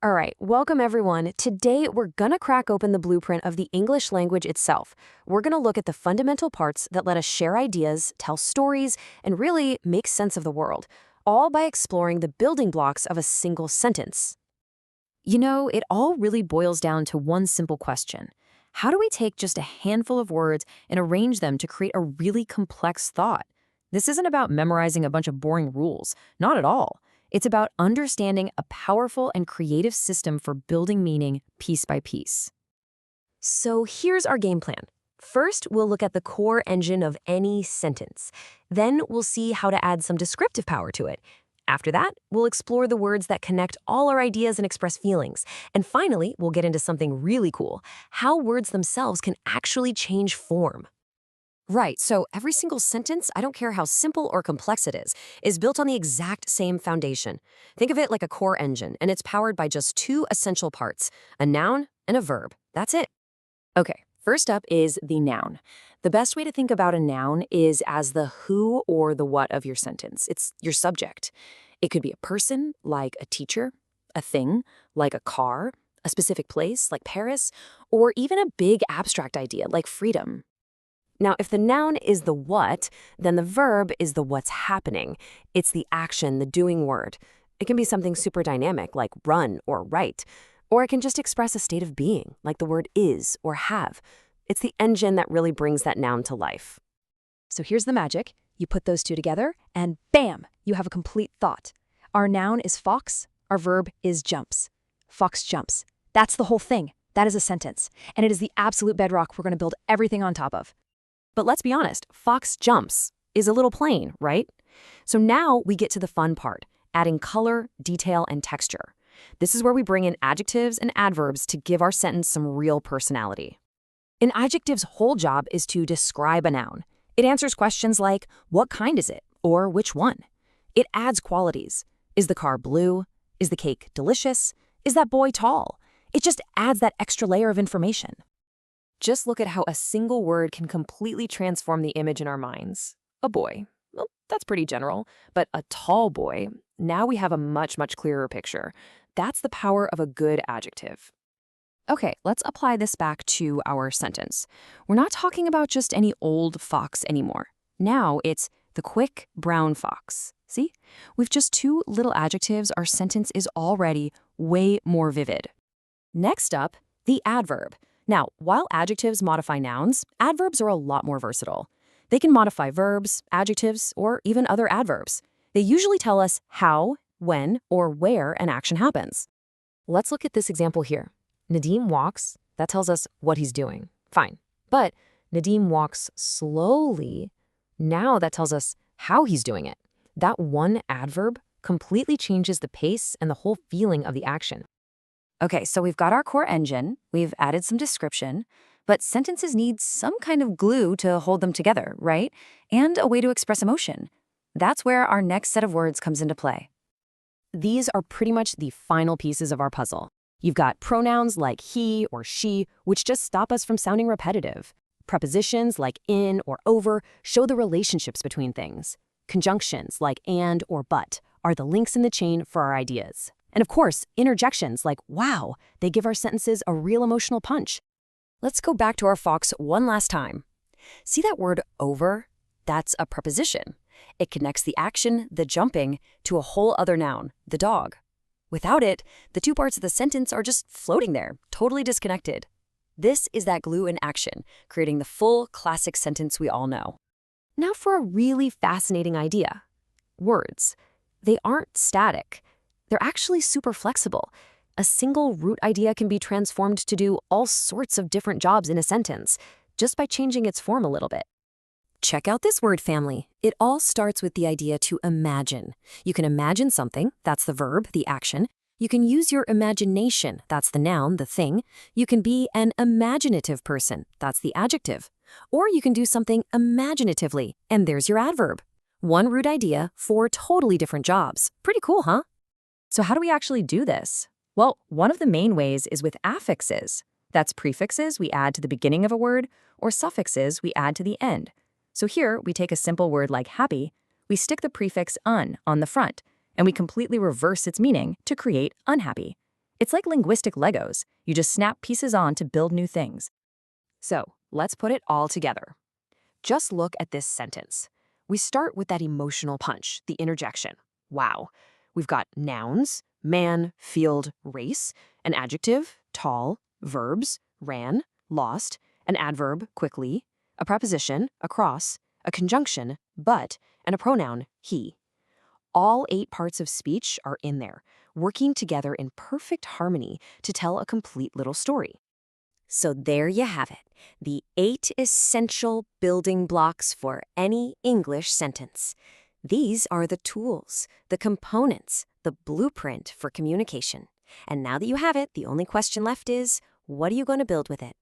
All right, welcome everyone. Today we're gonna crack open the blueprint of the English language itself. We're gonna look at the fundamental parts that let us share ideas, tell stories, and really make sense of the world, all by exploring the building blocks of a single sentence. You know, it all really boils down to one simple question. How do we take just a handful of words and arrange them to create a really complex thought? This isn't about memorizing a bunch of boring rules, not at all. It's about understanding a powerful and creative system for building meaning piece by piece. So here's our game plan. First, we'll look at the core engine of any sentence. Then we'll see how to add some descriptive power to it. After that, we'll explore the words that connect all our ideas and express feelings. And finally, we'll get into something really cool, how words themselves can actually change form. Right, so every single sentence, I don't care how simple or complex it is built on the exact same foundation. Think of it like a core engine, and it's powered by just two essential parts, a noun and a verb. That's it. Okay, first up is the noun. The best way to think about a noun is as the who or the what of your sentence. It's your subject. It could be a person, like a teacher, a thing, like a car, a specific place, like Paris, or even a big abstract idea, like freedom. Now, if the noun is the what, then the verb is the what's happening. It's the action, the doing word. It can be something super dynamic, like run or write, or it can just express a state of being, like the word is or have. It's the engine that really brings that noun to life. So here's the magic. You put those two together, and bam, you have a complete thought. Our noun is fox, our verb is jumps. Fox jumps. That's the whole thing. That is a sentence, and it is the absolute bedrock we're going to build everything on top of. But let's be honest, fox jumps is a little plain, right? So now we get to the fun part, adding color, detail, and texture. This is where we bring in adjectives and adverbs to give our sentence some real personality. An adjective's whole job is to describe a noun. It answers questions like, what kind is it? Or which one? It adds qualities. Is the car blue? Is the cake delicious? Is that boy tall? It just adds that extra layer of information. Just look at how a single word can completely transform the image in our minds. A boy. Well, that's pretty general. But a tall boy, now we have a much, much clearer picture. That's the power of a good adjective. Okay, let's apply this back to our sentence. We're not talking about just any old fox anymore. Now it's the quick brown fox. See? With just two little adjectives, our sentence is already way more vivid. Next up, the adverb. Now, while adjectives modify nouns, adverbs are a lot more versatile. They can modify verbs, adjectives, or even other adverbs. They usually tell us how, when, or where an action happens. Let's look at this example here. Nadim walks, that tells us what he's doing. Fine. But Nadim walks slowly, now that tells us how he's doing it. That one adverb completely changes the pace and the whole feeling of the action. Okay, so we've got our core engine, we've added some description, but sentences need some kind of glue to hold them together, right? And a way to express emotion. That's where our next set of words comes into play. These are pretty much the final pieces of our puzzle. You've got pronouns like he or she, which just stop us from sounding repetitive. Prepositions like in or over show the relationships between things. Conjunctions like and or but are the links in the chain for our ideas. And of course, interjections like wow, they give our sentences a real emotional punch. Let's go back to our fox one last time. See that word over? That's a preposition. It connects the action, the jumping, to a whole other noun, the dog. Without it, the two parts of the sentence are just floating there, totally disconnected. This is that glue in action, creating the full classic sentence we all know. Now for a really fascinating idea. Words. They aren't static. They're actually super flexible. A single root idea can be transformed to do all sorts of different jobs in a sentence, just by changing its form a little bit. Check out this word family. It all starts with the idea to imagine. You can imagine something, that's the verb, the action. You can use your imagination, that's the noun, the thing. You can be an imaginative person, that's the adjective. Or you can do something imaginatively, and there's your adverb. One root idea, four totally different jobs. Pretty cool, huh? So how do we actually do this? Well, one of the main ways is with affixes. That's prefixes we add to the beginning of a word, or suffixes we add to the end. So here, we take a simple word like happy, we stick the prefix un on the front, and we completely reverse its meaning to create unhappy. It's like linguistic Legos. You just snap pieces on to build new things. So, let's put it all together. Just look at this sentence. We start with that emotional punch, the interjection. Wow. We've got nouns, man, field, race, an adjective, tall, verbs, ran, lost, an adverb, quickly, a preposition, across, a conjunction, but, and a pronoun, he. All 8 parts of speech are in there, working together in perfect harmony to tell a complete little story. So there you have it, the 8 essential building blocks for any English sentence. These are the tools, the components, the blueprint for communication. And now that you have it, the only question left is, what are you going to build with it?